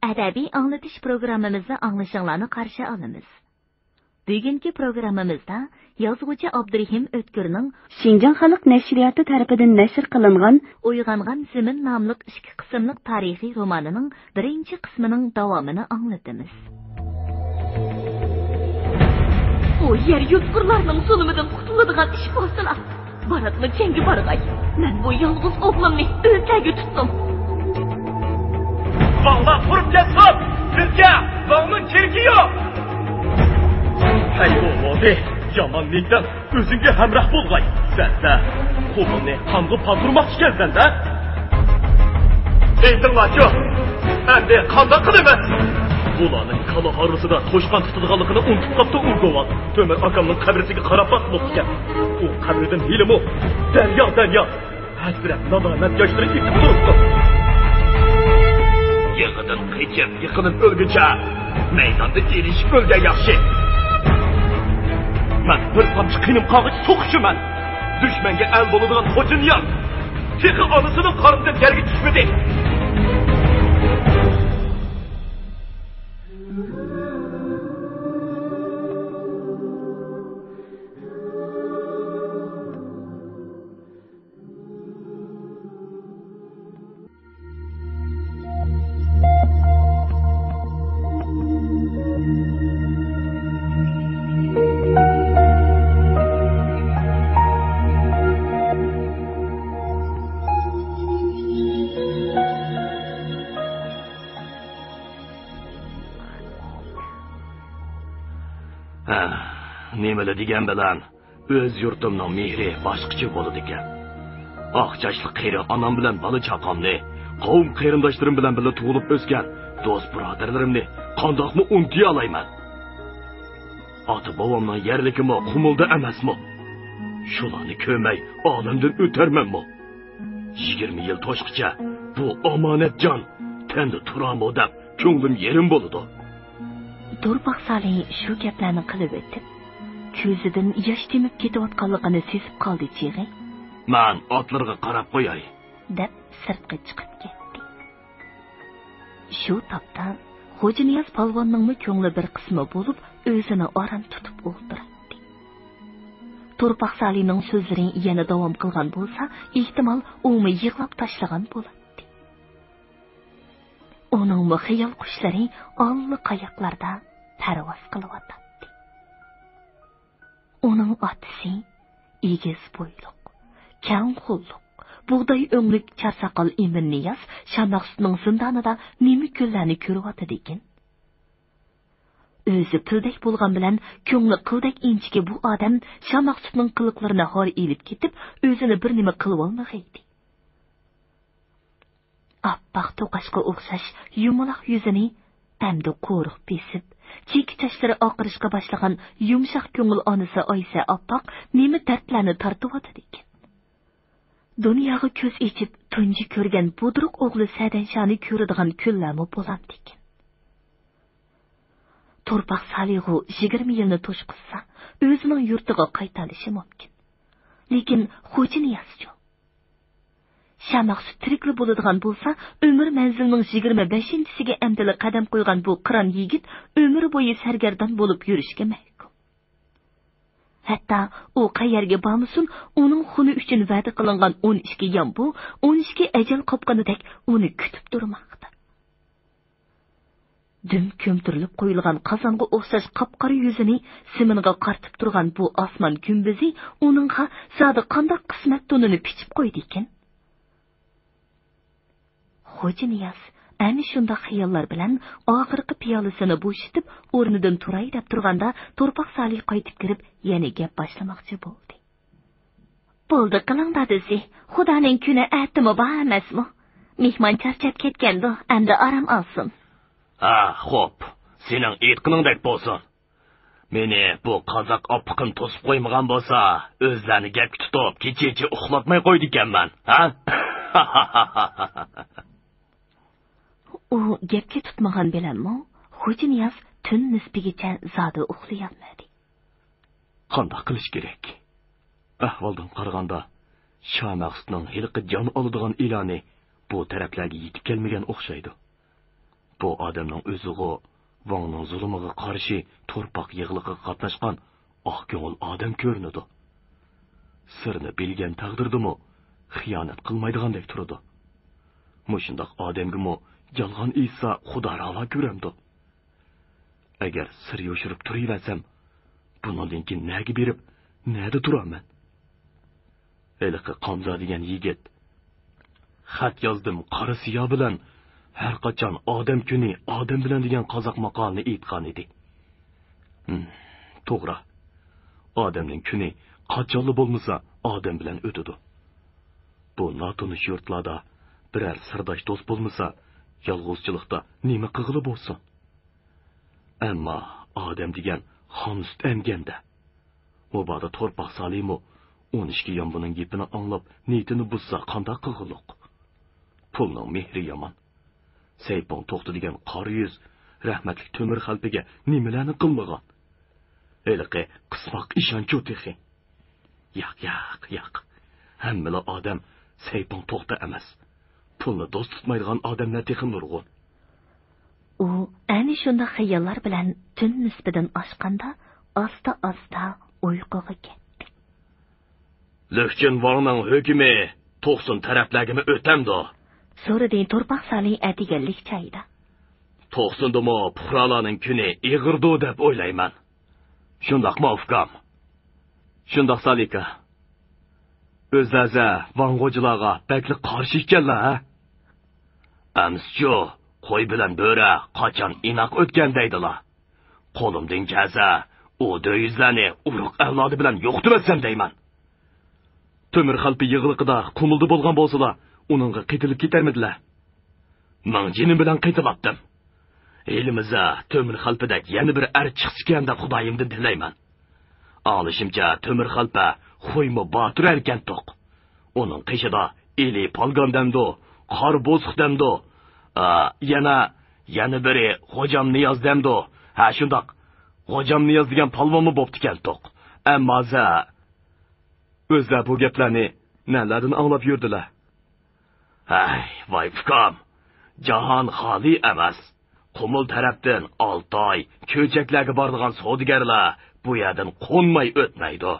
Adabiy anglatish programmamizni anglashinglarni qarshi olamiz. Bugungi programmamizda yozuvchi Abdurahim O'tkirning Xinjiang xalq nashriyati tarafidan nashr qilingan Uyg'ongan Zimin nomli 2 qismli tarixiy romanining birinchi qismining davomini anglatamiz. O yer yutqurlarning zulmidan qutuladigan ish bo'lsa, baratma changi barg'ay. Men bu yolg'iz o'g'limni o'lkaga tutdim. Vallahi qurup ketsin. Sizga vaqtning keragi yo'q. Hay o'g'li, yomonlikdan o'zingga hamroh bo'lg'ay. Sen-da qo'lingni qanga paldirmoqchi kelsan-da? Aytinglar-chi, endi qanday qilaman? Ularning qala harusida to'shqon tutadiganligini unutib qopti urg'oval. To'mir akamning qabrisiga qarab baqib o'tgan. U qabridan hilmi? Daryo. Hasrat nadomat yoshlari ketib turibdi. Yig'idan qechib, yiqilib o'lguncha maydonda erishib o'lgan yaxshi. Men bir tomchi qinim qog'ich so'qishiman. Dushmanga al bo'ladigan xo'jin yo'q. Texi onasining qornidan yerga tushmadi. Nimalar degan bilan o'z yurtimning mehri boshqacha bo'ladi ekan. Oqchashli qeri onam bilan bola chaqamni, qavm qarindoshlarim bilan birga tug'ilib o'sgan do'st birodarlarimni qandoqmi unutiy olayman? Ota bobomning yerligimi qumulda emasmi? Shularni ko'may olamdan o'tarmanmi? 20 yil to'shqicha bu omonatjon tanda turamo deb ko'nglim yerim bo'ladi. To'rpaq Salih shu gaplarni qilib o'tib, ko'zidan yosh temib ketayotganligini sezib qoldi chig'i. Men otlarga qarab qo'yay, deb sirtqa chiqib ketdi. Shu topda Xo'janiyaz polvonning ko'ngli bir qismi bo'lib, o'zini oram tutib o'ltirdi. To'rpaq Salihning so'zlari yana davom qilgan bo'lsa, ehtimol uni yig'lab tashlagan bo'ladi. Uning xayol qushlari allaqayoqlarda parvoz qilyapti. Uning otasi egiz bo'yliq, kang qo'lliq, bug'doy o'nglik charsaqal Emin Niyaz Shamaqsutning zindonida nima kunlarni ko'ryapti ekan. O'zi pildek bo'lgan bilan ko'ngli qildek inchiki bu odam Shamaqsutning qiliqlarini hor elib ketib, o'zini bir nima qilib olmaydi. Appoq to'qashga o'xshash yumaloq yuzini endi qo'riq besib, cheki tashlari oqirishga boshlagan yumshoq ko'ngil onasi Oysa appoq nima dardlarni tortyapti ekan. Dunyoga ko'z echib tunji ko'rgan budruq o'g'li Sadanshani ko'radigan kunlarmi bo'ladi ekan. To'rpaq Salih'u 20 yilni to'shqizsa, o'zining yurtiga qaytalishi mumkin. Lekin Xo'janiyazchi Shamaqsut tirikli bo'ladigan bo'lsa, umr manzilining 25-siga amdili qadam qo'ygan bu qiron yigit umr bo'yi sargardon bo'lib yurishga mahkum. Hatto u qayerga bormasin, uning xuni uchun va'da qilingan 12 yombu, 12 ajal qopqanidek uni kutib turmoqda. Dim ko'mtirilib qo'yilgan qozonga o'xshash qop-qora yuzini siminga qartib turgan bu osmon gumbizi uningga zodi qanday qismat tonini pichib qo'ydi ekan. Xo'janiyaz ana shunda xayollar bilan oxirgi piyolasini bo'shitib, o'rnidan turay deb turganda To'rpaq Salih qaytib kirib, yana gap boshlamoqchi bo'ldi. Bo'ldi qiling dadasi, Xudoning kuni atimi bor emasmi? Mehmon charchab ketganda, endi orom olsin. Xo'p, sening aytqiningdek bo'lsin. Meni bu qozoq oppiqim to'sib qo'ymagan bo'lsa, o'zlarini gapga tutib, kecha uxlatmay qo'ydi ekanman, ha? U gapga tutmagan bilanmi, Xo'janiyaz tun nisbigacha zodi uxlay olmadi. Qanday qilish kerak? Ahvoldan qaraganda, Shamaqsutning hilqi jon oladigan iloni bu taraflarga yetib kelmagan o'xshaydi. bu odamning o'zig'i Vangning zulmiga qarshi torpaq yig'iliga qatnashgan oq ko'ngil odam ko'rinadi. Sirni bilgan taqdirdimi, xiyonat qilmaydigandek turadi. Mushundoq odamgimi yolg'on esa Xudo ravo ko'ramdi. Agar sir yoshirib turaversam, bundan keyin nega berib, nada turaman? Eliqi Qamza degan yigit xat yozdim qora siyo bilan har qachon odam kuni odam bilan degan qozoq maqolini aytgan edi. To'g'ri. Odamning kuni qachonli bo'lmasa odam bilan o'tadi. Bu notanish yurtlarda biror sirdosh do'st bo'lmasa, yolg'izchilikda nima qilg'ili bo'lsin? Ammo odam degan xomsut emganda. Mubada torpaq Salimu 12 yombining gapini anglab, niyatini buzsa qanday qilg'iliq? Pulning mehri yomon. Saypon to'xti degan qora yuz rahmatli Temir xalpiga nimalarni qilmagan? Eliqi qismoq ishonch o'tixi. Yo'q. Hamma odam Saypon to'xti emas. Pulni do'st tutmaydigan odamlar texin nurg'un. U ayni shunda xayollar bilan tun nisbidan oshganda asta uyquga ketdi. Lekin Vangning hukmi 90 taraflarga o'tamdi. So'radan torpaq Salih atiganlik chayda. 90dimi puhralarning kuni ig'irdi deb o'ylayman. Shundaqmi ufqam? Shundaq Salika. O'zaza Vang'ojilarga bakli qarshi ekanlar. Amscho qo'y bilan bo'ra qachon inoq o'tgan deydilar. Qo'limdan kelsa, u döyizlarni urug' avlodi bilan yo'qtirasam deyman. Temir xalpi yig'iliqida qumuldi bo'lgan bo'lsalar, uningga qitilib ketarmidilar. Men jinim bilan qitilibdim. Elimizda Temir xalpida yana bir ar chiqishgan deb Xudoyimdan tilayman. Olishimcha Temir xalpa xo'ymi botir ekan to'q. Uning qishida eli polgondamdo, qor bosqdamdo, yana biri Xo'jam Niyozdamdo. Ha shundoq. Xo'jam Niyoz degan polvonmi bo'pti ekan to'q. Ammo o'zlar bu gaplarni nalardan anglab yurdilar? Voy ukam, jahon xoli emas. Qumul tarafdan 6 oy ko'chaklarga boradigan savdogarlar bu yerdan qo'nmay o'tmaydi.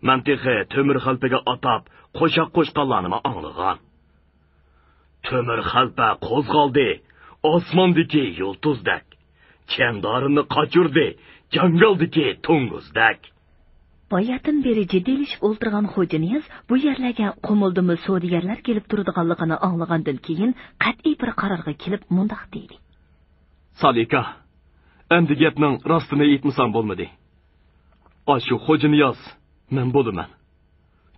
Mantiqi Temir xalpaga atab qo'shaq qo'shqanlarni anglagan. Temir xalpa qo'zg'aldi, osmondagi yulduzdak. Chandorini qochirdi, jangaldagi to'ng'izdak. Boyatin beri jiddiylik o'ltirgan Xo'janiz bu yerlarga qo'mildimi savdogarlar kelib turadiganligini anglagandan keyin qat'iy bir qarorga kelib mundaq deydi. Salika, endi gapning rostini aytmasam bo'lmadi. Ashu Xo'janiz men bo'laman.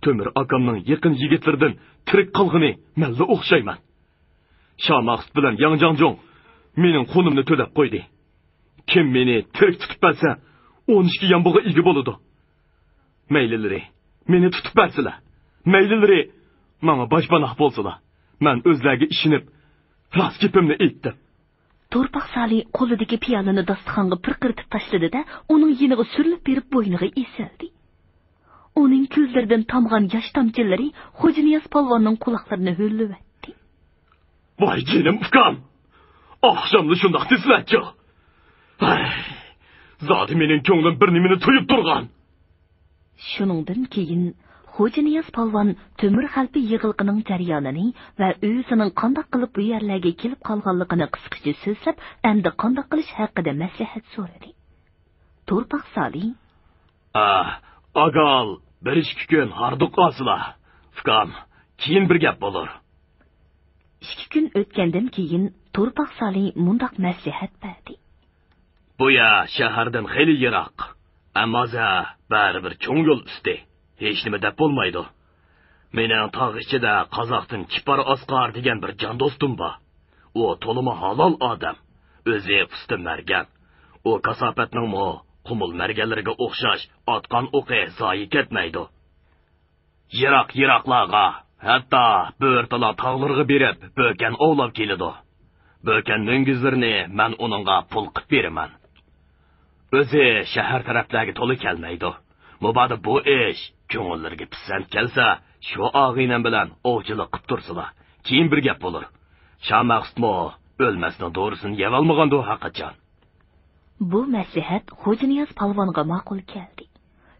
Temir akamning yaqin yigitlaridan tirik qolg'ini menga o'xshayman. Shamaqst bilan Yangjangjong mening xonimni to'lab qo'ydi. Kim meni tirik tutib bersa, 12 yambog'a ega bo'ladi. Maylilari meni tutib bersalar, maylilari menga boshpanoq bo'lsalar, men o'zlariga ishinib, rost gapimni aytdim. Torpaq Salih qo'lidagi piyolani dasturxonga pirqiritib tashladi-da, uning yiniga surilib berib bo'yniga esildi. Uning ko'zlaridan tomgan yosh tomchilari Xo'janiz polvonning quloqlarini ho'llatdi. Voy jinim ukam, oqshomni shundoq deslatchi. Zodi mening ko'nglim bir nimani to'yib turgan. Shuningdan keyin Xo'janiz polvon Temir xalpi yig'ilqining jarayonini va o'zining qanday qilib bu yerlarga kelib qolganligini qisqacha so'zlab, endi qanday qilish haqida maslahat so'radi. Torpaq Salih: Agal, bir 2 kun harduq qolsizlar. Ukam, keyin bir gap bo'lar. 2 kun o'tgandan keyin Torpaq Salih mundaq maslahat berdi. Bu yer shahardan xeyli yiroq. Ammo baribir cho'ng yo'l usti. Hech nima deb bo'lmaydi. Mening tog' ichida Qozoqdan Kipar Asqar degan bir jon do'stim bor. U to'lima halol odam. O'zi usti margan. U kasofatning qumul marganlariga o'xshash otgan o'qi zoyi ketmaydi. Yiroqlarga, hatto bo'rtala tog'larga berib, bo'kan ovlab keladi. Bo'kan mingizlarini men uningga pul qilib beraman. O'zi shahar taraflarga to'la kelmaydi. Mubada bu ish ko'ngillarga pisand kelsa, shu og'inam bilan ovchilik qilib tursalar, keyin bir gap bo'lar. Shamaqstmo O'lmasning doğrusini yeb olmaganda haqiqatcan. Bu maslahat Xo'janiyaz palvonga ma'qul keldi.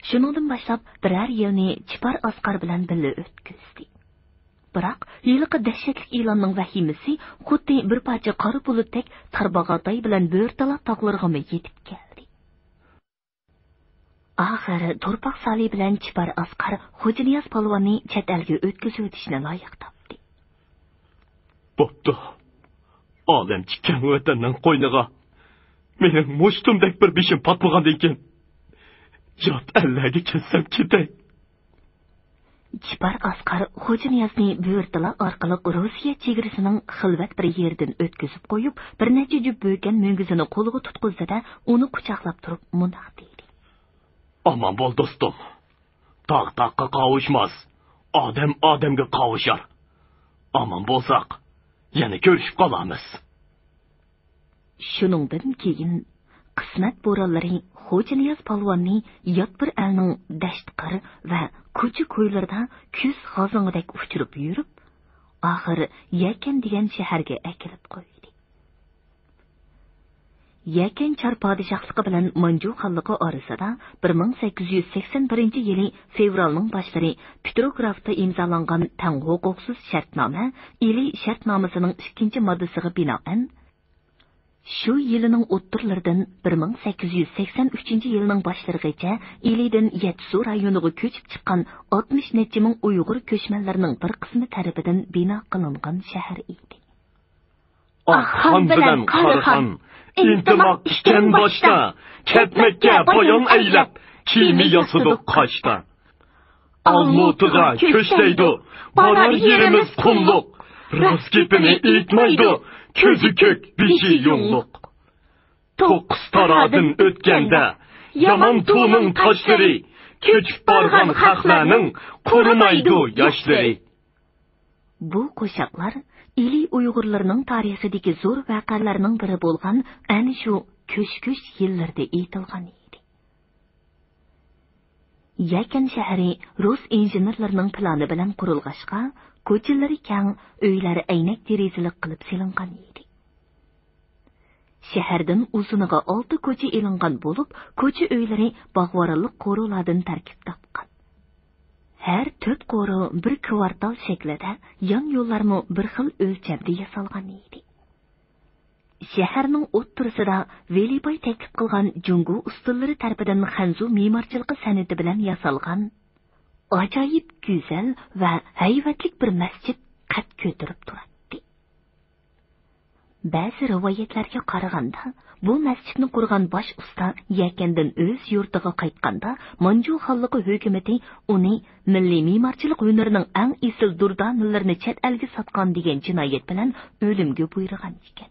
Shuningdan boshlab biror yilni Chipar Asqar bilan birga o'tkazdi. Biroq yilqi dahshatli e'lonning vahimasi xuddi bir parcha qora bulutdek Tarbag'atay bilan Bo'rtala tog'lariga yetib keldi. Oxiri To'rpoq Sali bilan Chipar Asqar Xo'janiyaz palvonni chet elga o'tkazib o'tishni loyiq topdi. Bo'pti. Olam chiqqan vatanning qo'yniga mening mushtumdek bir beshim patmagan ekan. Yot Allohga kelsam ketay. Chipar Asqar Xo'janiyazni Bo'rtala orqali Rossiya chegarasining xilvat bir yerdan o'tkazib qo'yib, bir necha jup bo'ykan mo'ngizini qo'liga tutqizdi-da, uni quchoqlab turib mundoq dedi. Aman bo'l do'stim. Tog' taqqa qovushmas. Odam odamga qovushar. Aman bo'lsak, yana ko'rishib qolamiz. Shuningdan keyin qismat bo'ronlari Xo'janiyaz palvonni yot bir elning dashtqir va ko'cha-ko'ylarda kuz g'ozingidek uchirib yurib, oxiri Yakan degan shaharga akilib qo'ydi. Yakan Char podshohligi bilan Manju xonligi orasida 1881-yili fevralning boshlari Petrogradda imzolangan tang huquqsiz shartnoma, Ili shartnomasining 2-moddasiga binoan shu yilining o'ttirlaridan 1883-yilning boshlarigacha Ilidan Yetsu rayoniga ko'chib chiqqan 60 necha ming Uyg'ur ko'chmanlarining bir qismi tarafidan bino qilingan shahar edi. Xon bilan Qarxon intimoq ishgan boshda, ketmakka boyon aylab, kiyimi yasidi qochda. Almutiga ko'chlaydi, borar yerimiz qumluq, rost gapini aytmaydi. Ko'zi ko'k, beshi yo'nliq. To'qqiz taradin o'tganda, yomon tuning toshlari, ko'chib borgan xalqlarning qurimaydi yoshlari. Bu qo'shiqlar Ili Uyg'urlarining tarixidagi zo'r voqealarning biri bo'lgan ana shu ko'sh-ko'sh yillarda aytilgan edi. Yakan shahri rus injenerlarining plani bilan qurilg'ashqa, ko'chalari keng, uylari aynak derazalik qilib silingan edi. Shahardan uzuniga 6 ko'cha elingan bo'lib, ko'cha uylari bog'voralik qo'rolardan tarkib topgan. Har 4 qo'ro bir kvartal shaklida, yon yo'llarmi bir xil o'lchamda yasalgan edi. Shaharning o'ttirisida Veliboy taklif qilgan Jungu ustunlari tarafidan Xanzu me'morchiligi san'ati bilan yasalgan ajoyib go'zal va hayvatlik bir masjid qad ko'tarib turadi. Ba'zi rivoyatlarga qaraganda, bu masjidni qurgan bosh usta Yakandan o'z yurtiga qaytganda, Manju xonligi hukumati uni milliy me'morchilik hunarining eng esil durdanlarini chet elga sotgan degan jinoyat bilan o'limga buyurgan ekan.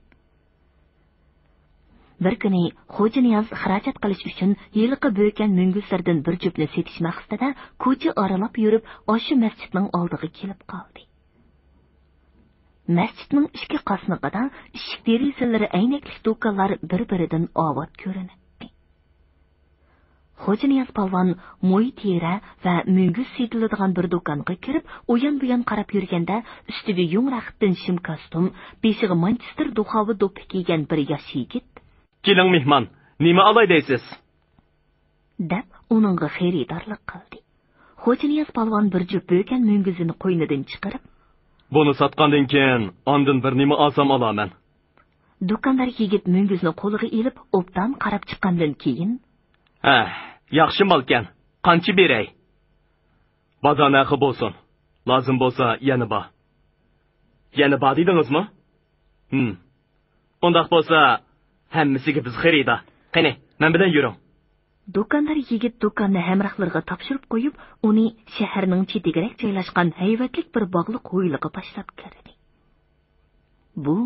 Bir kuni Xo'janiyaz xarajat qilish uchun yilqi bo'ykan munguslardan bir jupni setish maqsadida ko'cha oralab yurib, o'sha masjidning oldiga kelib qoldi. Masjidning ichki qasnig'ida eshik derazalari aynakli do'konlar bir-biridan obod ko'rinadi. Xo'janiyaz palvon mo'y tera va mungus setiladigan bir do'konga kirib, o'yan-buyon qarab yurganda, ustiga yungraqdan shim kostyum, beshig'i Manchester duxovi do'ppi kiygan bir yosh yigit "Keling mehmon, nima olay deysiz?" deb uningga xaridorlik qildi. Xo'janiyaz palvon bir jup bo'ykan munguzini qo'ynidan chiqarib, "Buni sotgandan keyin ondan bir nima olsam olaman." Do'kondar yigit munguzni qo'liga elib, obdan qarab chiqqandan keyin, yaxshi molkan. Qancha beray?" "Bozor narxi bo'lsin. Lozim bo'lsa yana bor." "Yana bor dedingizmi?" "Undaq bo'lsa, hammasiga biz xaridor. Qani, men bilan yuring." Do'kondar yigit do'konni hamrohlariga topshirib qo'yib, uni shaharning chetigaroq joylashgan hayvatlik bir bog'liq ho'yliga boshlab kirdi. Bu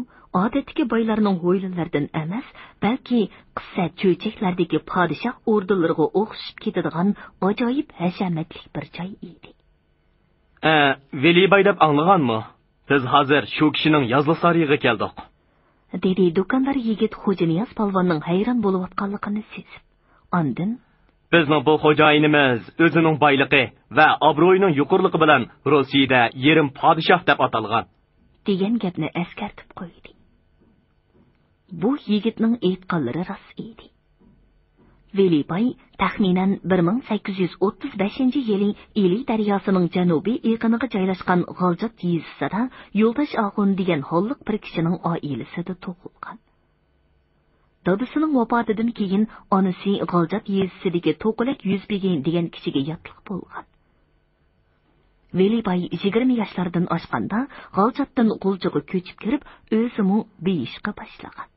odatdagi boylarning ho'ylilaridan emas, balki qissa cho'chaklardagi podshoh o'rdilariga o'xshab ketadigan ajoyib hashamatli bir joy edi. Veliboy deb anglaganmi? Biz hozir shu kishining yozli sariyiga keldik." dedi do'kondar yigit Xo'janiyaz palvonning hayron bo'lib atganligini sezib. Ondan, "Bizning bu xo'jayinimiz o'zining boyligi va obro'yining yuqorligi bilan Rossiyada yerim podshoh deb atalgan" degan gapni eskartib qo'ydi. Bu yigitning aytganlari rost edi. Velibay taxminan 1835-yili Ili daryosining janubiy iqiniga joylashgan G'aljat yezisida Yo'ldosh Axun degan holliq bir kishining oilasida tug'ilgan. Dadasining vafotidan keyin onasi G'aljat yezisidagi To'qilak Yuzbegin degan kishiga yotliq bo'lgan. Velibay 20 yoshlardan oshganda G'aljatdan G'uljaga ko'chib kirib, o'zimi beyishga boshlagan.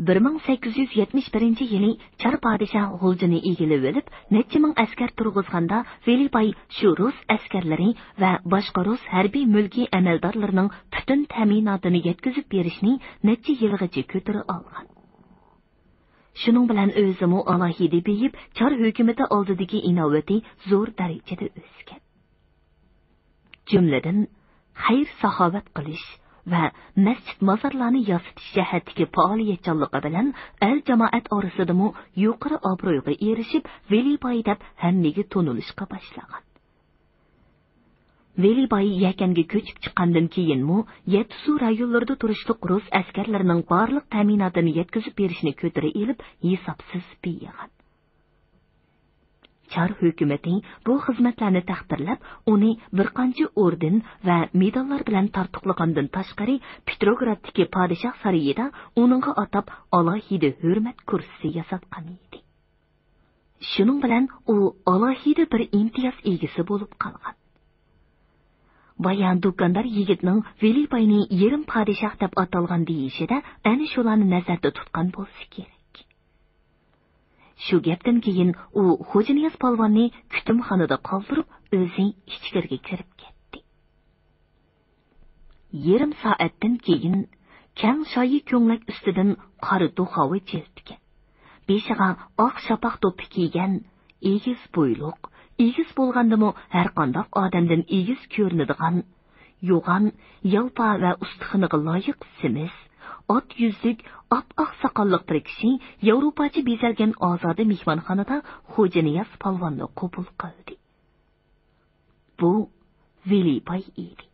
1871-yili Char podshoh G'uljani egilib olib, necha ming askar turg'izganda Velibay shu rus askarlari va boshqa rus harbiy mulkiy amaldorlarining butun ta'minotini yetkazib berishni necha yilgacha ko'tarib olgan. Shuning bilan o'zimi alohida beyib, Char hukumati oldidagi inovati zo'r darajada o'sgan. Jumladan, xayr saxovat qilish va masjid mozorlarni yasatish jihatdagi faoliyatchanligi bilan el jamoat orasida yuqori obro'yga erishib, Velibay deb hammaga to'nilishga boshlagan. Velibay yakanga ko'chib chiqqandan keyin Yetsu rayonlarida turishliq rus askarlarining barliq ta'minotini yetkazib berishni ko'tarib elib, hisobsiz beyagan. Char hukumati bu xizmatlarni taqdirlab, uni bir qancha orden va medallar bilan tartiqlagandan tashqari, Petrograddagi podshoh saroyida uningga atab alohida hurmat kursisi yasatgan edi. Shuning bilan u alohida bir imtiyoz egasi bo'lib qolgan. Bayan do'kondor yigitning Velibayni yerim podshoh deb atalgan deyishida ana shularni nazarda tutgan bo'lsa kerak. Shu gapdan keyin u Xo'janiyaz polvonni kutumxonada qoldirib, o'zi ichkariga kirib ketdi. Yarim soatdan keyin kang shoyi ko'nglak ustidan qora duxovi chiltgan. Beshiga oq shapaq to'pi kiygan, egiz bo'yliq, egiz bo'lgandimi har qanday odamdan egiz ko'rinadigan, yo'g'on, yalpa va ustixoniga loyiq simiz, ot yuzlik, oq soqolliq bir kishi Yevropacha bezalgan ozoda mehmonxonada Xo'janiyaz polvonni qabul qildi. Bu Velibay edi.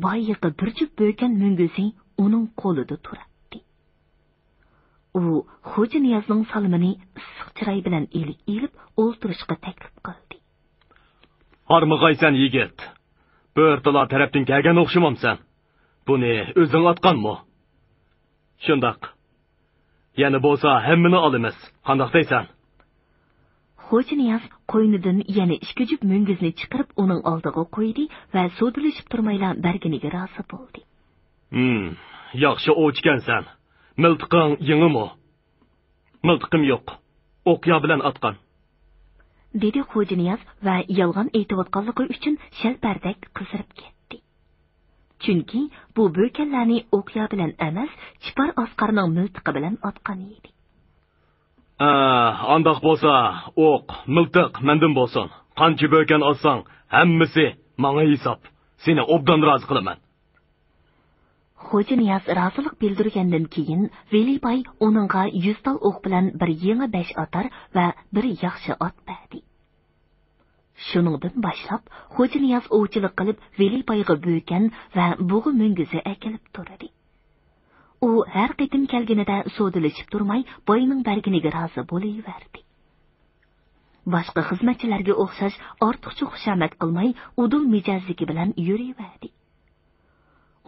Boyiqi bir jup bo'ykan munguzi uning qo'lida turardi. U Xo'janiyazning salmini issiq chiroy bilan elib o'ltirishga taklif qildi. Harmag'aysan yigit. Bo'rtala tarafdan kelgan o'xshamamsan. Buni o'zing atqanmi? Shundoq. Yana bo'lsa hammani olamiz. Qandoq deysan? Xo'janiyaz qo'ynidan yana ikki jup mungizni chiqarib uning oldiga qo'ydi va so'dilishib turmayla berganiga rozi bo'ldi. Yaxshi o'chgansan. Miltiqing yengimi? Miltiqim yo'q. O'qya bilan atqan. Dedi Xo'janiyaz va yolg'on aytayotganligi uchun shalpardak qizirib ketdi. Chunki bu bo'kanlarni o'qya bilan emas, Chipar asqarining miltiqi bilan otgan edi. Andoq bo'lsa, o'q, miltiq mendan bo'lsin. Qancha bo'kan olsang, hammasi menga hisob. Seni obdan rozi qilaman. Xo'janiyaz rozilik bildirgandan keyin Velibay uningga 100 tal o'q bilan bir yangi 5 otar va bir yaxshi ot berdi. Shuningdan boshlab Xo'janiyaz ovchilik qilib Velibayga bo'kan va bug'i mungizi akilib turadi. U har qitim kelganida so'dilishib turmay, boyning berganiga rozi bo'laverdi. Boshqa xizmatchilarga o'xshash ortiqcha xushomat qilmay, udul mijozligi bilan yuraverdi.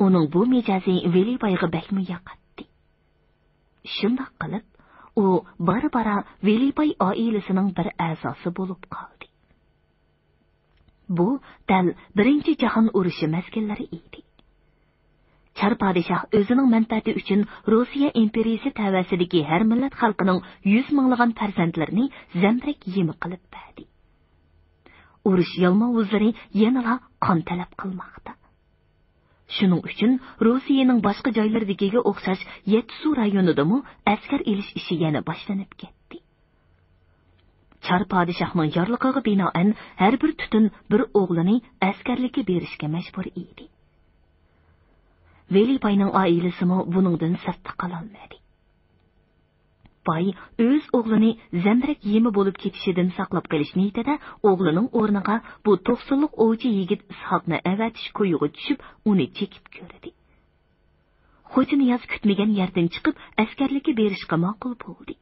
Uning bu mijozi Velibayga bakmi yoqatdi. Shundoq qilib, u bara Velibay oilasining bir a'zosi bo'lib qoldi. Bu dal birinchi jahon urushi mazgillari edi. Char podshoh o'zining manfaati uchun Rossiya imperiyasi tavasidagi har millat xalqining 100 minglagan farzandlarini zamrak yemi qilib berdi. Urush yalmovuzlari yana qon talab qilmoqda. Shuning uchun Rossiyaning boshqa joylaridagiga o'xshash Yetsu rayonidami askar elish ishi yana boshlanib ketdi. Char podshohning yorliqiga binoan har bir tutun bir o'g'lini askarlikka berishga majbur edi. Velibayning oilasi buningdan sirtda qololmadi. Boy o'z o'g'lini zamrak yemi bo'lib ketishidan saqlab qolish niyatida o'g'lining o'rniga bu 90lik ovchi yigit Ishoqni avatish ko'yiga tushib, uni chekib ko'rdi. Xo'ja Niyoz kutmagan yerdan chiqib, askarlikka berishga ma'qul bo'ldi.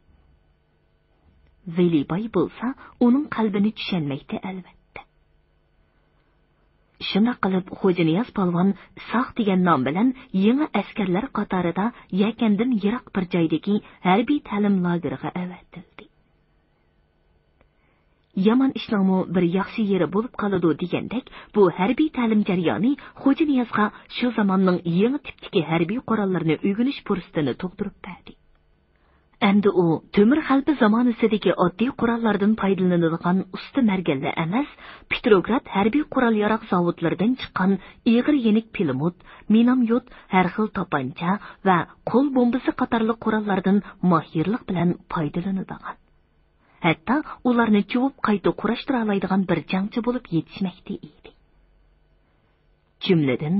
Veliboy bo'lsa, uning qalbini tushunmaydi albatta. Shuna qilib Xo'ja Niyoz polvon Saq degan nom bilan yangi askarlar qatorida yakandan yiroq bir joydagi harbiy ta'lim lageriga avatildi. Yaman ishlangmi bir yaxshi yeri bo'lib qoladi degandek, bu harbiy ta'lim jarayoni Xo'ja Niyozga shu zamonning yangi tipdagi harbiy qurollarni o'rganish fursatini tug'dirib berdi. Endi u temir xalpi zamonasidagi oddiy qurollardan foydalanadigan usta marganlar emas, Petrograd harbiy qurol yarog zavodlaridan chiqqan ig'ir yenik pilimut, minomyot, har xil topancha va qo'l bombasi qatorli qurollardan mohirlik bilan foydalanadigan. Hatta ularni chuvib qayta kurashtira oladigan bir jangchi bo'lib yetishmoqda edi. Jumladan,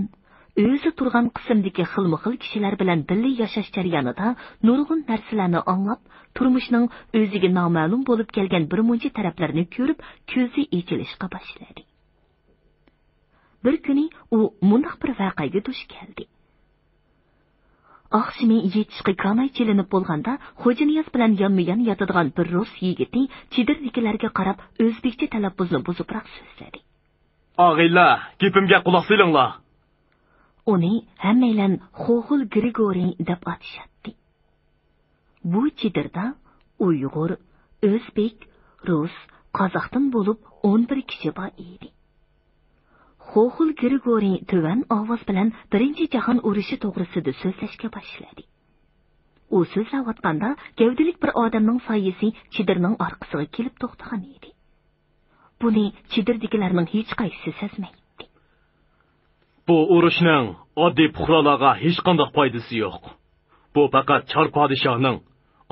o'zi turgan qismdagi xilma-xil kishilar bilan birga yashash jarayonida nurg'un narsalarni anglab, turmushning o'ziga noma'lum bo'lib kelgan bir muncha taraflarni ko'rib, ko'zi echilishga boshladi. Bir kuni u mundaq bir voqeaga duch keldi. Oqshimi yetishga kanay chelinib bo'lganda, Xo'ja Niyoz bilan yonma-yon yotadigan bir rus yigiti chidirnikilarga qarab o'zbekcha talaffuzni buzibroq so'zladi. Og'aylar, gapimga quloq solinglar. Uni hammaylan Xo'xul Grigoriy deb atashadi. Bu chidirda Uyg'ur, o'zbek, rus, qozoqdan bo'lib 11 kishi bor edi. Xo'xul Grigoriy tuvan ovoz bilan Birinchi jahon urushi to'g'risida so'zlashga boshladi. U so'zlayotganda gavdalik bir odamning soyasi chidirning orqasiga kelib to'xtagan edi. Buni chidirdikilarning hech qaysi sezmaydi. Bu urushning oddiy puhrolarga hech qanday foydasi yo'q. Bu faqat Chor podshohning,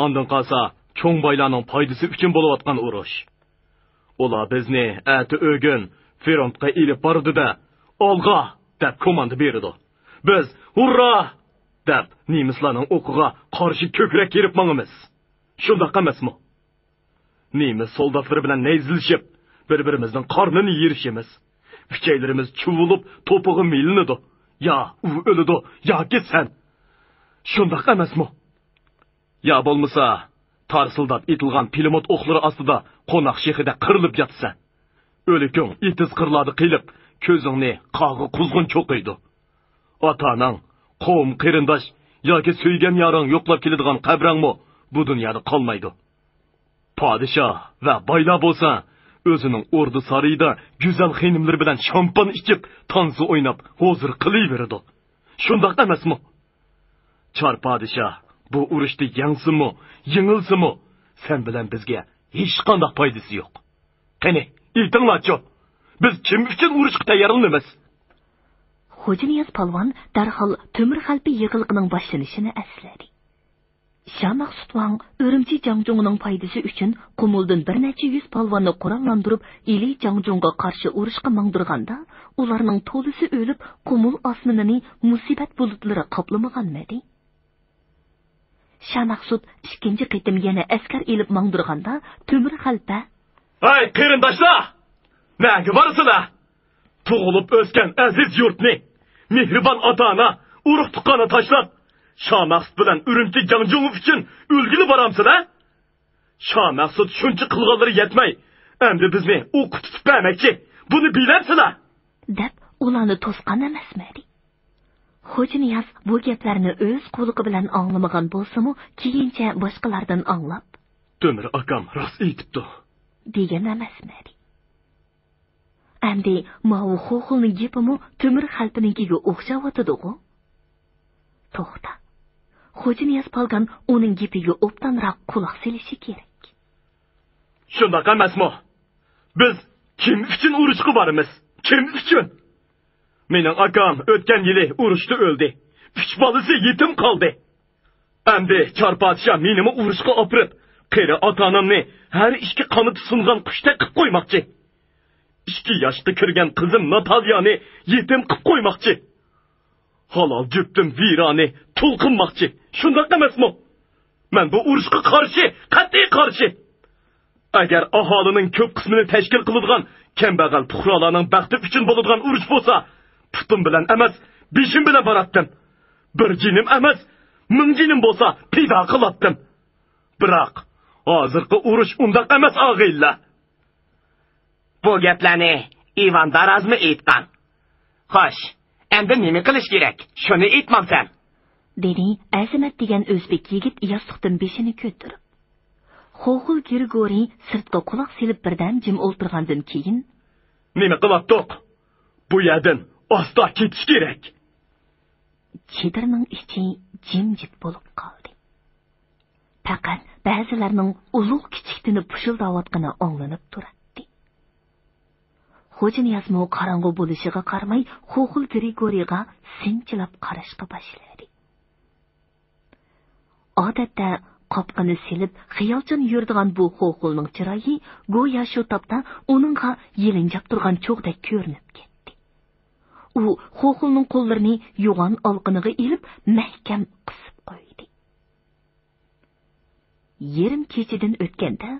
ondan qolsa cho'ng boylarning foydasi uchun bo'layotgan urush. Ular bizni ati o'gin frontga ilib bordi-da, olg'a deb komanda berdi. Biz hurra deb nemislarning o'qiga qarshi ko'krak kerib mangimiz. Shundoq emasmi? Nemis soldatlari bilan nayzilishib, bir-birimizning qornini yerishimiz. Fichaylarimiz chuvulib, to'pig'i milinadi. Ya u o'ladi, yoki sen. Shundoq emasmi? Ya bo'lmasa, tarsildab etilgan pilimot o'qlari ostida qo'noq shehida qirilib yotsan. O'likung itiz qirladi qilib, ko'zingni qog'i quzg'un cho'qiydi. Otanang, qavm qarindosh yoki suygan yaring yo'qlab keladigan qabrangmi bu dunyoda qolmaydi. Podshoh va boylar bo'lsa, o'zining o'rda sarayida go'zal xonimlar bilan shampan ichib, tansi o'ynab, hozir qilaveradi. Shundoq emasmi? Chor podshoh bu urushda yangsinmi, yengilsinmi, sen bilan bizga hech qanday foydasi yo'q. Qani, aytinglar-chi, biz kim uchun urushga tayyorlanamiz? Xo'ja Niyoz polvon darhol temir xalpi yig'ilqining boshlanishini esladi. Shah Maqsud Vang Urumchi Jangjungning foydasi uchun Qumuldan bir necha yuz polvonni qurollantirib, Ili Jangjungga qarshi urushga mangdirganda, ularning to'lisi o'lib, Qumul osmonini musibat bulutlari qoplamaganmidi? Shah Maqsud ikkinchi qitim yana askar elib mangdirganda, temir xalpa: "Ay qarindoshlar! Nega borsizlar? Tug'ilib o'sgan aziz yurtni, mehribon ota-ona urug' tuqqani tashlab, Shah Maqsud bilan Urumchi Jangjung uchun o'lgili boramsizlar? Shah Maqsud shuncha qilganlari yetmay, endi bizni o'qitib bermoqchi. Buni bilamsizlar?" deb ularni to'sqan emasmidi? Xo'ja Niyoz bu gaplarni o'z quloqi bilan anglamagan bo'lsa-mu, keyincha boshqalardan anglab, "Temir akam rost aytibdi" degan emasmidi? Endi Mao Xo'xulning gapimu temir xalpinikiga o'xshayotidi-ku. To'xta. Xo'ja Niyoz polgan uning gapiga o'ptanroq quloq selishi kerak. Shundoq emasmi? Biz kim uchun urushga boramiz? Kim uchun? Mening akam o'tgan yili urushda o'ldi. 3 bolasi yetim qoldi. Endi Chor podshoh meni urushga opirib, qari ota-onamni har ishga qanot sungan qushda qilib qo'ymoqchi. 2 yoshda kirgan qizim Natalyani yetim qilib qo'ymoqchi. Halol juptim virani tulqinmoqchi. Shundoq emasmi? Men bu urushga qarshi, qat'iy qarshi. Agar aholining ko'p qismini tashkil qiladigan kambag'al puhrolarning baxti uchun bo'ladigan urush bo'lsa, putim bilan emas, beshim bilan boratdim. Bir jinim emas, ming jinim bo'lsa pida qilatdim. Biroq hozirgi urush undaq emas og'aylar. Bu gaplarni Ivan Darazmi aytgan? Xo'sh, endi nima qilish kerak? Shuni aytmamsan. dedi Azimat degan o'zbek yigit yostiqdan beshini ko'tarib. Xo'xul Grigoriy sirtqa quloq selib birdan jim o'ltirgandan keyin, nima qilatdiq? Bu yerdan asta ketish kerak. Chedirning ichi jimjit bo'lib qoldi. Faqat ba'zilarning ulug' kichikdini pushildayotgani anglanib turadi. Xo'janiyazmo qorong'u bo'lishiga qaramay, Xo'xul Grigoriyga sinchilab qarashga boshladi. Odatda qopqini silib, xiyolchan yuradigan bu Xo'xulning chiroyi go'yo shu topda uningga yelinjab turgan cho'g'dek ko'rinib ketdi. U Xo'xulning qo'llarini yo'g'on olqiniga ilib, mahkam qisib qo'ydi. Yerim kechidan o'tganda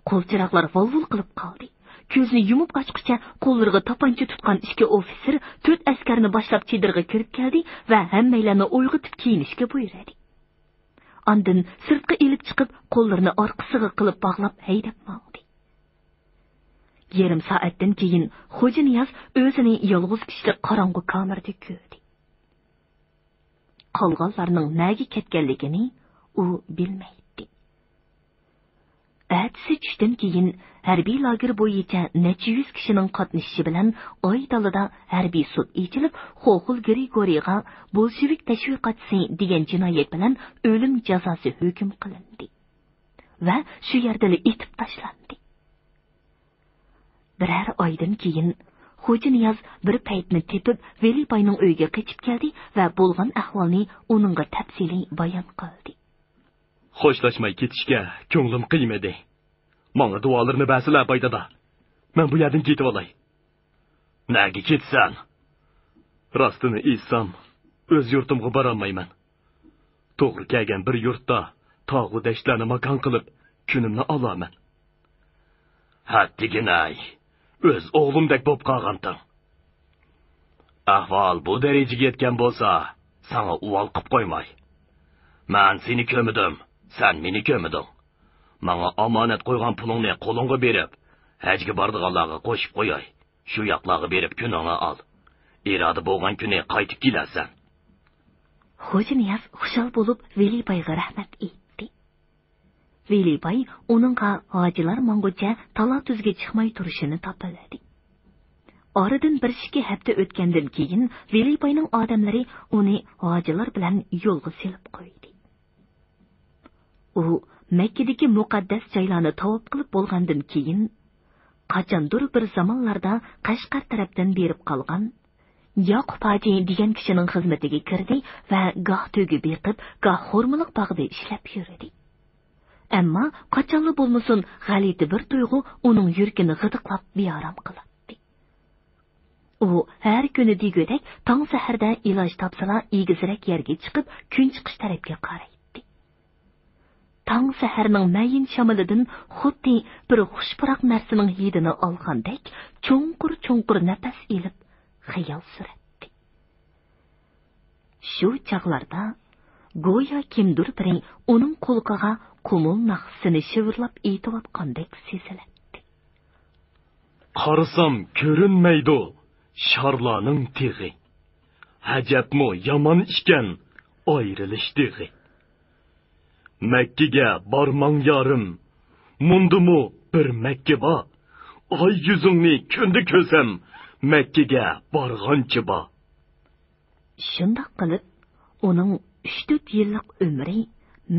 qo'lchiroqlar volvul qilib qoldi. Ko'zni yumib ochqicha qo'llariga topancha tutgan ikki ofitser 4 askarni boshlab chedirga kirib keldi va hammalarni uyg'otib kiyinishga buyurdi. Ondan sirtqa elib chiqib, qo'llarini orqasiga qilib bog'lab haydab oldi. Yarim soatdan keyin Xo'janiyaz o'zini yolg'iz kishilik qorong'u kamerada ko'rdi. Qolganlarning nega ketganligini u bilmaydi. Ertasi tushdan keyin harbiy lager bo'yicha necha yuz kishining qatnashishi bilan oy dalida harbiy sud ochilib, Xo'xul Grigoriyga bolshevik tashviqotchisi degan jinoyat bilan o'lim jazosi hukm qilindi va shu yerda etib tashlandi. Birer oydan keyin Xo'janiyaz bir paytni tepib Velibayning uyiga qochib keldi va bo'lgan ahvolni uningga tafsiliy bayon qildi. Xo'shlashmay ketishga ko'nglim qiymadi. Menga duolarni basila baydada. Men bu yerdan ketib olay. Nega ketsan? Rostini aytsam, o'z yurtimga bora olmayman. To'g'ri kelgan bir yurtda tog'u dashtlarni makon qilib, kunimni olaman. Hattiginay, o'z o'g'limdek bo'lib qolgandim. Ahvol bu darajaga yetgan bo'lsa, sana uvol qilib qo'ymay. Men seni ko'midim. Sen meni ko'miding. Menga omonat qo'ygan pulingni qo'lingga berib, hajga bordiganlarga qo'shib qo'yay. Shu yoqlarga berib kuningni ol. Iroda bo'lgan kuni qaytib kelasan. Xo'janiyaz xushal bo'lib Velibayga rahmat aytdi. Velibay uningga hojilar mangucha talatuzga chiqmay turishini topiladi. Oradan bir ikki hafta o'tgandan keyin Velibayning odamlari uni hojilar bilan yo'lga selib qo'ydi. U Makkadagi muqaddas joylarni tavob qilib bo'lgandan keyin qachondir bir zamonlarda Qashqar tarafdan berib qolgan Yoqub hoji degan kishining xizmatiga kirdi va goh to'gi beqib, goh xurmolik bog'ida ishlab yurdi. Ammo qachonli bo'lmasin g'alati bir tuyg'u uning yuragini g'idiqlab beorom qiladi. U har kuni degudek tong saharda iloj topsalar egizrak yerga chiqib, kun chiqish tarafga qaraydi. Tang saharning mayin shamolidan xuddi bir xushpuroq narsaning hidini olgandek, cho'nqur nafas elib xayol suradi. Shu chaqlarda go'yo kimdir biri uning qo'lqiga qumul naqsini shivirlab aytayotgandek seziladi. Qarasam ko'rinmaydi sharlarning tig'i. Hajabmi yomon ishkan ayrilish tig'i. Makkaga bormang yorim, mundumu bir Makka bor. Oy yuzingni ko'ndi ko'sam, Makkaga borgancha bor. Shundoq qilib, uning 3-4 yillik umri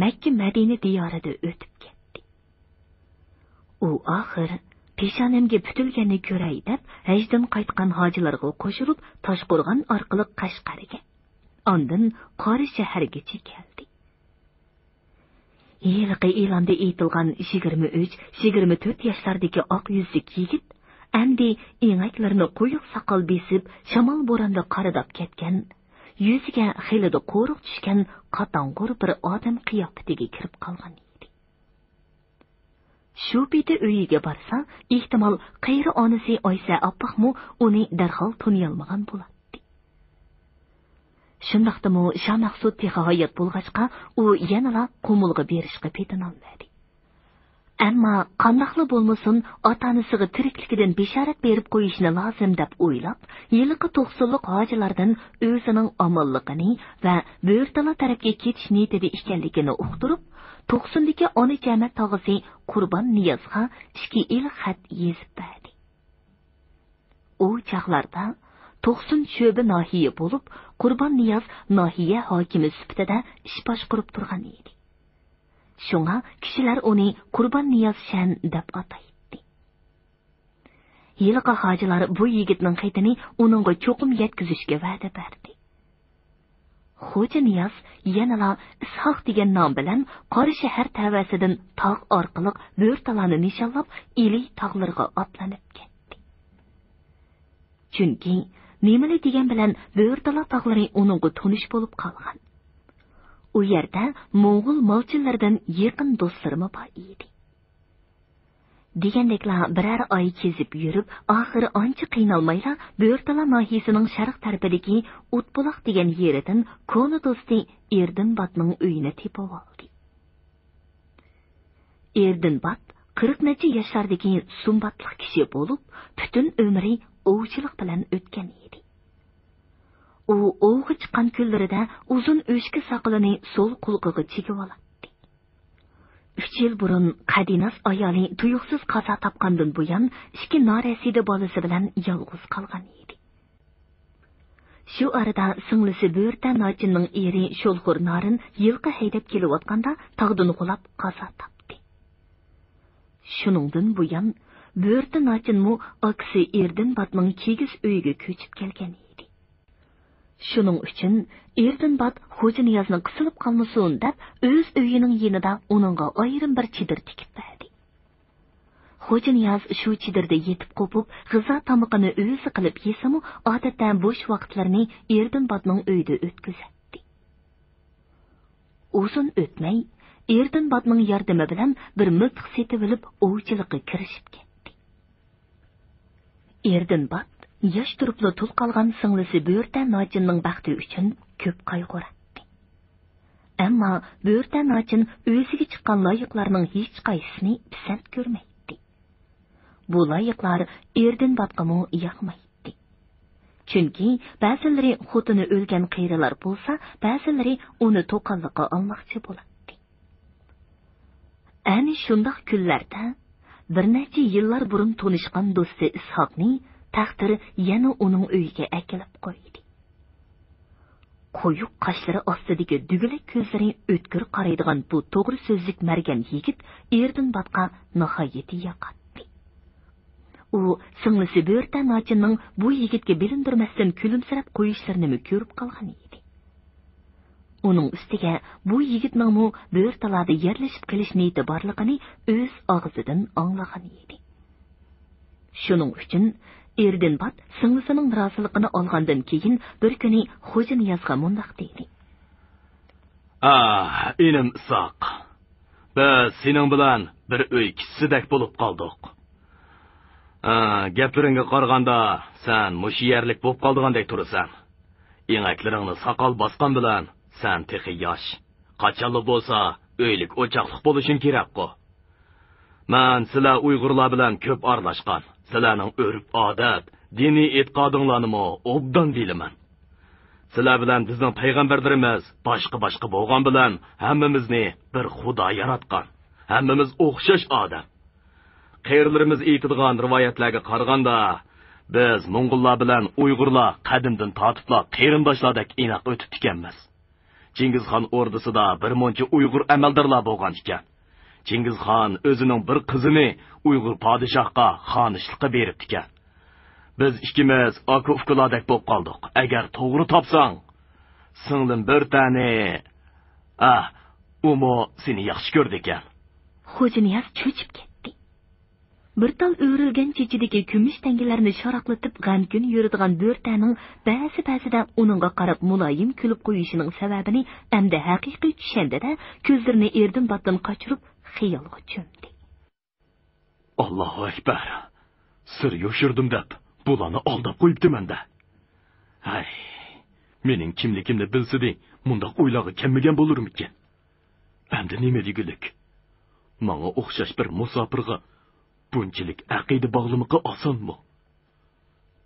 Makka Madina diyorida o'tib ketdi. U oxir peshonamga putilganini ko'ray deb, hajdan qaytgan hojilarga qo'shilib, Toshqo'rg'on orqali Qashqarga, ondan Qori shahargacha keldi. Yilqi e'londa aytilgan 23-24 yoshlardagi oq yuzli yigit endi engaklarini qo'yiq soqol besib, shamol bo'ronda qaridab ketgan, yuziga xilida qo'riq tushgan qatong'ur bir odam qiyofatiga kirib qolgan edi. Shu paytda uyiga borsa, ehtimol qayri onasi Oysa oppaqmu uni darhol taniyolmagan bo'ladi. Shundaqdimi Shah Maqsud texi hayot bo'lg'achqa, u yanala qo'mulga berishga petinolmadi. Ammo qandaqli bo'lmasin, ota-onasiga tirikligidan bishorat berib qo'yishni lozim deb o'ylab, yiliqi 90lik hojilardan o'zining omonligini va bo'rtala tarafga ketish niyatida ekanligini uqtirib, 90dagi ona jamat tog'isi Qurbon Niyozga 2 yil xat yozib berdi. U chaqlarda 90 sho'ba nohiya bo'lib, Qurbon Niyoz nohiya hokimi sifatida ish boshqarib turgan edi. Shunga kishilar uni Qurbon Niyoz shan deb ataydi. Yiliqi hojilar bu yigitning qaytini uningga cho'qim yetkazishga va'da berdi. Xo'ja Niyoz yanala Ishoq degan nom bilan Qori shahar tavasidan tog' orqali bo'rtalani nishonlab, Ili tog'larga otlanib ketdi. Chunki Nemali degan bilan bo'rtala tog'lari uningga tonish bo'lib qolgan. U yerda Mo'g'ul molchilaridan yaqin do'stlarimi bor edi. Degandeklar birar oy kezib yurib, oxiri ancha qiynalmayla bo'rtala nohiyasining sharq tarafidagi Utbuloq degan yeridan ko'na do'sti Erdinbatning uyini tepib oldi. Erdinbat 40 necha yoshlardagi sumbatli kishi bo'lib, butun umri ovchilik bilan o'tgan edi. U ovga chiqqan kunlarida uzun o'shki soqolini so'l qulqiga chigib oladi. 3 yil burun Qadinas ayoli tuyuqsiz qazo topgandan buyon 2 norasida bolasi bilan yolg'iz qolgan edi. Shu arada singlisi Bo'rta Nochinning eri Sho'lxur Norin yilqi haydab kelayotganda tog'dan qulab qazo topdi. Shuningdan buyon Bo'rta Nochinmu aksi Erdinbatning kigiz uyiga ko'chib kelgan edi. Shuning uchun Erdinbat Xo'ja Niyozni qisilib qolmasin deb o'z uyining yonida uningga ayrim bir chidir tikib berdi. Xo'ja Niyoz shu chidirda yetib qopib, g'izo tomoqini o'zi qilib yesami, odatda bo'sh vaqtlarini Erdinbatning uyida o'tkazadi. Uzun o'tmay, Erdinbatning yordami bilan bir miltiq setib olib, ovchilikka kirishib ketdi. Erdinbat yosh turibli tul qolgan singlisi Bo'rta Nochinning baxti uchun ko'p qayg'uradi. Ammo Bo'rta Nochin o'ziga chiqqan loyiqlarning hech qaysisini pisand ko'rmaydi. Bu loyiqlar Erdinbatga yoqmaydi. Chunki ba'zilari xotini o'lgan qiyralar bo'lsa, ba'zilari uni to'qanliqqa olmoqchi bo'ladi. Ani shundoq kunlarda bir necha yillar burun tanishgan do'sti Ishoqning taqdiri yana uning uyiga akilib qo'ydi. Qo'yuq qoshlari ostidagi dugulak ko'zlari o'tkir qaraydigan bu to'g'ri so'zlik margan yigit Erdinbatga nihoyat yoqadi. U singlisi Bo'rta Nochinning bu yigitga bilindirmasdan kulimsirab qo'yishlarini ko'rib qolgan edi. Uning ustiga bu yigitning Bo'rtalada yerlashib qilish niyati borligini o'z og'zidan anglagan edi. Shuning uchun Erdinbat singlisining roziligini olgandan keyin bir kuni Xo'ja Niyozga mundaq dedi. Inim Isoq. Biz sening bilan bir uy kishisidek bo'lib qoldik. Gaplaringga qaraganda sen mush yerlik bo'lib qoldigandek turasan. Engaklaringni soqol bosgan bilan sen texi yosh. Qachonli bo'lsa, uylik o'choqliq bo'lishing kerak-ku. Men sizlar Uyg'urlar bilan ko'p aralashgan. Sizlarning urf-odat, diniy e'tiqodinglarni obdan bilaman. Sizlar bilan bizning payg'ambarlarimiz boshqa bo'lgan bilan hammamizni bir Xudo yaratgan. Hammamiz o'xshash odam. Qeyrlarimiz aytadigan rivoyatlarga qaraganda, biz Mo'ng'ullar bilan Uyg'urlar qadimdan tortiblar qeyrindoshlardek inoq o'tib ekanmiz. Chingizxon ordusida bir muncha Uyg'ur amaldorlar bo'lgan ekan. Chingizxon o'zining bir qizini Uyg'ur podshohga xonishlikqa beribdi ekan. Biz ikkimiz aka-ukalardek bo'lib qoldik. Agar to'g'ri topsang, singlim bir tane, umo seni yaxshi ko'rdi ekan. Xo'ja Niyoz cho'chib ketdi. Bir tal o'rilgan chechidagi kumush tangalarni sharaqlatib g'amgin yuradigan Bo'rtaning ba'zida uningga qarab muloyim kulib qo'yishining sababini endi haqiqiy tushundida ko'zlarini Erdinbatdan qochirib xiyolga cho'mdi. Allohu akbar. Sir yoshirdim deb bularni aldab qo'yibdiman-da. mening kimligimni bilsidi, mundaq o'ylag'i kelmagan bo'larmikin? Endi nima degilik? Manga o'xshash bir musofirga bunchalik aqida bog'limiqi osonmi?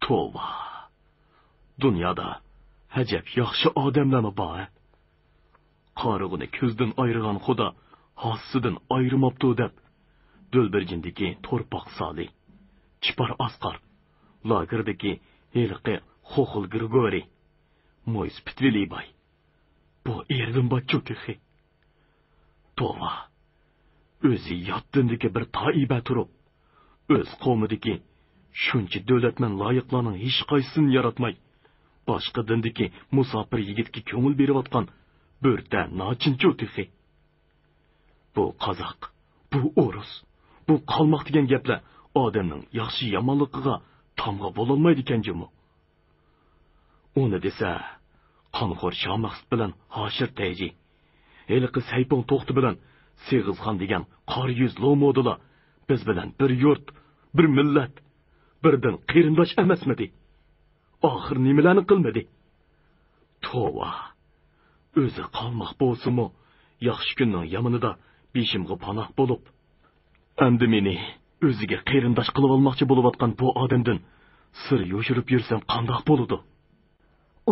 Tova. Dunyoda ajab yaxshi odamlarmi bor? Qorig'ini ko'zdan ayirgan Xudo hossidan ayirmabdi deb Do'lbirjindagi to'rpoq soli, Chipar Asqar, lagerdagi Elqi Xo'xil Grigoriy, Mo'ys Pitviliboy. Bu erdim bachcho'ki. Tova. O'zi yotdindagi bir toiba turib, o'z qavmidagi shuncha davlatman loyiqlarning hech qaysini yaratmay, boshqa dindagi musofir yigitga ko'ngil berayotgan bo'rta nochincho'ki. Bu qozoq, bu o'rus, bu qalmoq degan gaplar odamning yaxshi yomonligiga tamg'a bo'lolmaydi ekan-jimi. Uni desa, Qonxo'r Shomaqsit bilan Hoshir Tayji, Eliqi Saypon To'xti bilan Seg'izxon degan qor yuz lo'modilar biz bilan bir yurt, bir millat, birdan qarindosh emasmidi? Oxir nimalarni qilmadi? Tova. O'zi qalmoq bo'lsa-mu, yaxshi kunning yaminida beshimga panoh bo'lib, endi meni o'ziga qarindosh qilib olmoqchi bo'layotgan bu odamdan sir yo'shirib yursam qandoq bo'ladi?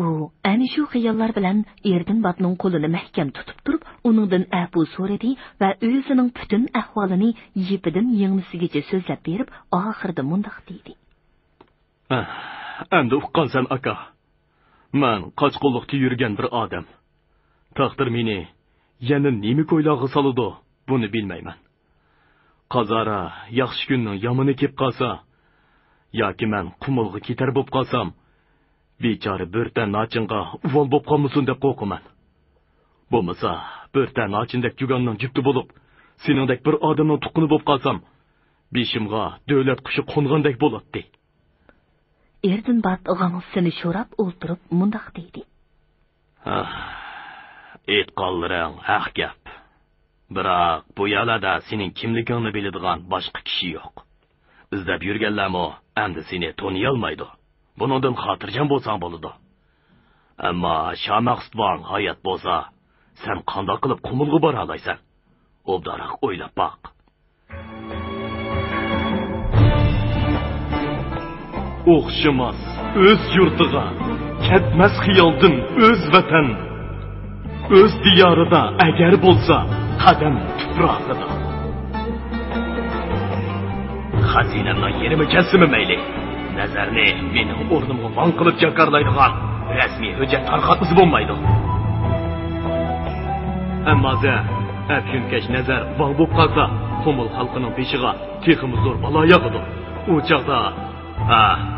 U ana shu xiyollar bilan Erdinbotning qo'lini mahkam tutib turib, uningdan afu so'radi va o'zining butun ahvolini yipidan yengmisigacha so'zlab berib, oxirida mundaq dedi. Endi uqqansan aka. Men qochqinlikda yurgan bir odam. Taqdir meni yana nima ko'ylag'i soladi, buni bilmayman. Qazara yaxshi kunning yomoni kelib qolsa, yoki men qumulga ketar bo'lib qolsam, bechora bo'rta nochinga uvol bo'lib qolmasin deb qo'rqaman. Bo'lmasa, bo'rta nochindek jugonning jufti bo'lib, seningdek bir odamning tuqquni bo'lib qolsam, beshimga davlat qushi qo'ngandek bo'ladi. Erdinbot g'amsini sho'rab o'ltirib mundaq dedi. Aytqonlaring haq gap. Biroq bu yo'lda sening kimligingni biladigan boshqa kishi yo'q. Izlab yurganlarmi endi seni toniy olmaydi. Bundan xotirjam bo'lsang bo'ladi. Ammo Shomaqsit bong hayot bo'lsa, sen qanday qilib qumulga bora olaysan? Obdaroq o'ylab baq. O'xshamas o'z yurtiga, ketmas xiyoldan o'z vatan, o'z diyorida agar bo'lsa, qadam tuprog'ida. Xazinamning yerimi kasimi mayli. Nazarni mening o'rnimga von qilib jakarlaydigan rasmiy hujjat tarqatmasi bo'lmaydi. Ammo afyunkash nazar von bo'lib qolsa, Qumul xalqining peshiga teximiz zo'r balo yog'idi. U chaqda